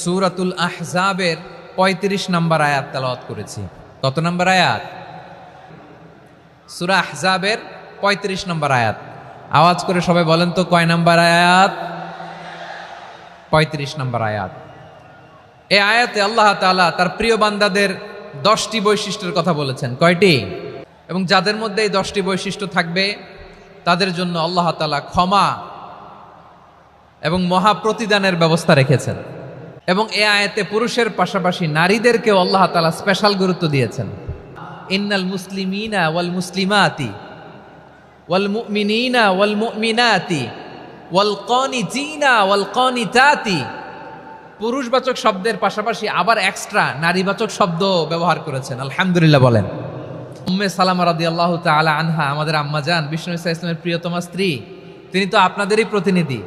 সূরাতুল আহজাবের ৩৫ নম্বর আয়াত তেলাওয়াত করেছি। কত নম্বর আয়াত? সূরা আহজাবের ৩৫ নম্বর আয়াত। আওয়াজ করে সবাই বলেন তো কয় নম্বর আয়াত? ৩৫ নম্বর আয়াত। এই আয়াতে আল্লাহ তাআলা তার প্রিয় বান্দাদের 10টি বৈশিষ্ট্যের কথা বলেছেন। কয়টি? এবং যাদের মধ্যে এই 10টি বৈশিষ্ট্য থাকবে তাদের জন্য আল্লাহ তাআলা ক্ষমা এবং মহা প্রতিদানের ব্যবস্থা রেখেছেন। এবং এই আয়াতে পুরুষের পাশাপাশি নারীদেরকেও আল্লাহ তাআলা স্পেশাল গুরুত্ব দিয়েছেন। ইন্নাল মুসলিমিনা ওয়াল মুসলিমাতি ওয়াল মুমিনিনা ওয়াল মুমিনাতি ওয়াল কানিতিনা ওয়াল কানিতাতি। পুরুষবাচক শব্দের পাশাপাশি আবার এক্সট্রা নারীবাচক শব্দ ব্যবহার করেছেন। আলহামদুলিল্লাহ বলেন। উম্মে সালামা রাদিয়াল্লাহু তাআলা আনহা, আমাদের আম্মাজান, বিষ্ণু ইসা ইসলামের প্রিয়তমা স্ত্রী, তিনি তো আপনাদেরই প্রতিনিধি,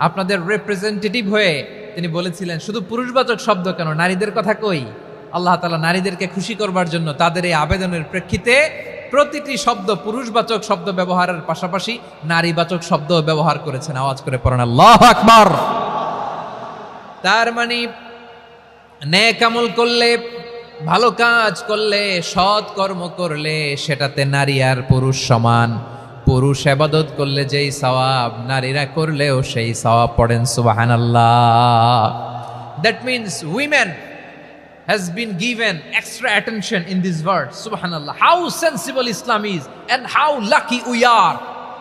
আপনাদের রিপ্রেজেন্টেটিভ হয়ে তিনি বলেছিলেন শুধু পুরুষবাচক শব্দ কেন, নারীদের কথা কই। আল্লাহ তাআলা নারীদেরকে খুশি করবার জন্য তাদের এই আবেদনের প্রেক্ষিতে প্রতিটি শব্দ পুরুষবাচক শব্দ ব্যবহারের পাশাপাশি নারীবাচক শব্দ ব্যবহার করেছেন। আওয়াজ করে পড়েন আল্লাহু আকবার। তার মানে নেক আমল করলে, ভালো কাজ করলে, সৎ কর্ম করলে সেটাতে নারী আর পুরুষ সমান। পুরুষ ইবাদত করলে যেই সওয়াব, নারীরা করলেও সেই সওয়াব। পড়েন সুবহানাল্লাহ। That means women has been given extra attention in this verse. Subhanallah. How sensible Islam is and how lucky we are.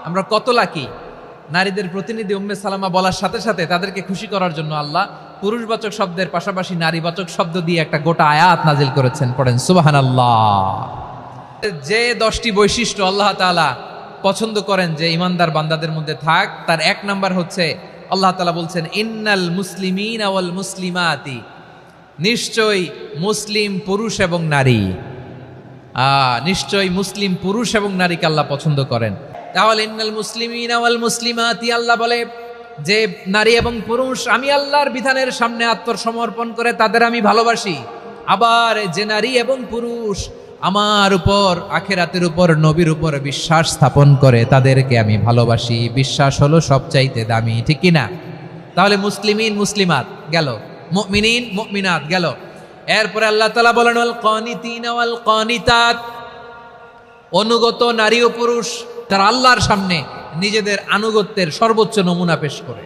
আমরা কত লাকি। নারীদের প্রতিনিধি উম্মে সালামা বলার সাথে সাথে তাদেরকে খুশি করার জন্য আল্লাহ পুরুষবাচক শব্দের পাশাপাশি নারীবাচক শব্দ দিয়ে একটা গোটা আয়াত নাজিল করেছেন। পড়েন সুবহানাল্লাহ। যে 10টি বৈশিষ্ট্য আল্লাহ তাআলা পছন্দ করেন যে ইমানদার বান্দাদের মধ্যে থাক, তার এক নাম্বার হচ্ছে আল্লাহ তাআলা বলছেন ইন্নাল মুসলিমিনা ওয়াল মুসলিমাতি। নিশ্চয়ই মুসলিম পুরুষ এবং নারী, নিশ্চয়ই মুসলিম পুরুষ এবং নারীকে আল্লাহ পছন্দ করেন। তাহলে ইন্নাল মুসলিমিনা ওয়াল মুসলিমাতি, আল্লাহ বলে যে নারী এবং পুরুষ আমি আল্লাহর বিধানের সামনে আত্মসমর্পণ করে তাদের আমি ভালোবাসি। আবার যে নারী এবং পুরুষ আমার উপর, আখিরাতের উপর, নবীর উপর বিশ্বাস স্থাপন করে তাদেরকে আমি ভালোবাসি। বিশ্বাস হলো সবচাইতে দামি, ঠিক কিনা? তাহলে মুসলিমিন মুসলিমাত গেল, মুমিনিন মুমিনাত গেল। এরপরে আল্লাহ তাআলা বলেন ওয়াল কানিতিনা ওয়াল কানিতাত। অনুগত নারী ও পুরুষ যারা আল্লাহর সামনে নিজেদের আনুগত্যের সর্বোচ্চ নমুনা পেশ করে,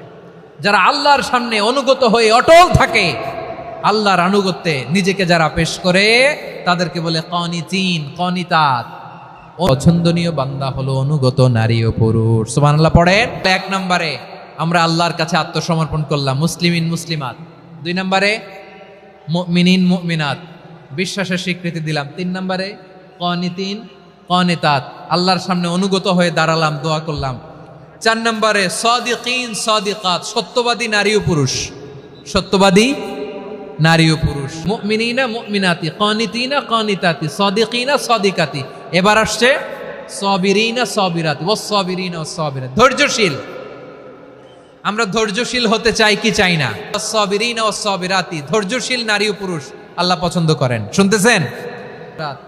যারা আল্লাহর সামনে অনুগত হয়ে অটল থাকে, আল্লাহর আনুগত্যে নিজেকে যারা পেশ করে তাদেরকে বলে কানিতিন কানিতাত। পছন্দনীয় বান্দা হলো অনুগত নারী ও পুরুষ। সুবহানাল্লাহ পড়েন। এক নম্বরে আমরা আল্লাহর কাছে আত্মসমর্পণ করলাম, মুসলিমিন মুসলিমাত। 2 নম্বরে মুমিনিন মুমিনাত, বিশ্বাসের স্বীকৃতি দিলাম। 3 নম্বরে কানিতিন কানিতাত, আল্লাহর সামনে অনুগত হয়ে দাঁড়ালাম, দোয়া করলাম। 4 নম্বরে সাদিকিন সাদিকাত, সত্যবাদী নারী ও পুরুষ। সত্যবাদী নারী ও পুরুষ। মুমিনিনা মুমিনাতি, কানিতিনা কানিতাতি, সাদিকিনা সাদিকাতি। এবার আসছে সাবিরিনা সাবিরাতি ওয়াস সাবিরিনা ওয়াস সাবিরাত, ধৈর্যশীল। আমরা ধৈর্যশীল হতে চাই কি চাই না? সাবিরিনা ওয়াস সাবিরাতি, ধৈর্যশীল নারী ও পুরুষ আল্লাহ পছন্দ করেন। শুনতেছেন?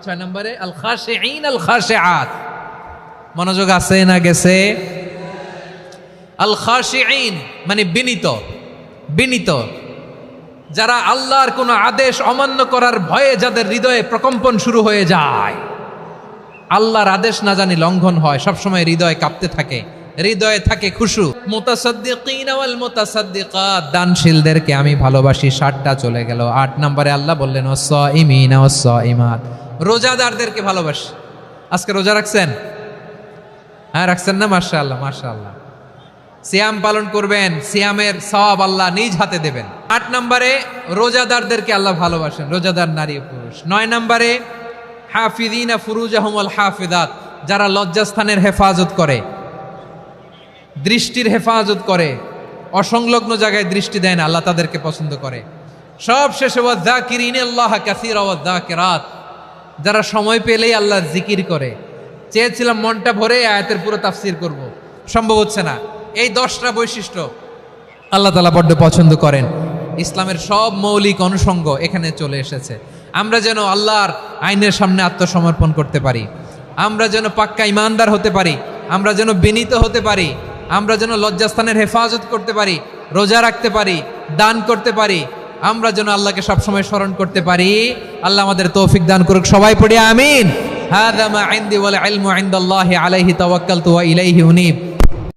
6 নম্বরে আল খাশিঈন আল খাশিআত। মনোযোগ আছে না গেছে? আল খাশিঈন মানে বিনীত, বিনীত, যারা আল্লাহর কোনো আদেশ অমান্য করার ভয়ে যাদের হৃদয়ে প্রকম্পন শুরু হয়ে যায়, আল্লাহর আদেশ না জানি লঙ্ঘন হয়, সবসময় হৃদয় কাঁপতে থাকে, হৃদয়ে থাকে খুশু। মুতাসাদ্দিকিনা ওয়াল মুতাসাদ্দিকাত, দানশীলদেরকে আমি ভালোবাসি। 7টা চলে গেল। 8 নম্বরে আল্লাহ বললেন ওয়াস-সাইমিনা ওয়াস-সাইমাত, রোজাদারদেরকে ভালোবাসি। আজকে রোজা রাখছেন? হ্যাঁ রাখছেন না? মাশাআল্লাহ মাশাআল্লাহ। সিয়াম পালন করবেন, সিয়ামের সওয়াব আল্লাহ নিজ হাতে দেবেন। 8 নম্বরে রোজাদারদেরকে আল্লাহ ভালোবাসেন, রোজাদার নারী ও পুরুষ। 9 নম্বরে হাফিযিনা ফুরুজাহুম ওয়াল হাফিযাত, যারা লজ্জাস্থানের হেফাজত করে, দৃষ্টির হেফাজত করে, অসংলগ্ন জায়গায় দৃষ্টি দেয় না, আল্লাহ তাদেরকে পছন্দ করে। সব শেষে ওয়াযাকিরিনাল্লাহ কাসীরা ওয়াযাকিরাত, যারা সময় পেলেই আল্লাহর জিকির করে। চেয়েছিলাম মনটা ভরে আয়াতের পুরো তাফসীর করব, সম্ভব হচ্ছে না। এই 10টা বৈশিষ্ট্য আল্লাহ তাআলা বড্ড পছন্দ করেন। ইসলামের সব মৌলিক অনুষঙ্গ এখানে চলে এসেছে। আমরা যেন আল্লাহর আইনের সামনে আত্মসমর্পণ করতে পারি, আমরা যেন পাক্কা ইমানদার হতে পারি, আমরা যেন বিনীত হতে পারি, আমরা যেন লজ্জাস্থানের হেফাজত করতে পারি, রোজা রাখতে পারি, দান করতে পারি, আমরা যেন আল্লাহকে সবসময় স্মরণ করতে পারি। আল্লাহ আমাদের তৌফিক দান করুক। সবাই পড়ি আমিন। হাযা মা ইনদি ওয়াল ইলমু ইনদাল্লাহি আলাইহি তাওয়াক্কালতু ওয়া ইলাইহি উনীব।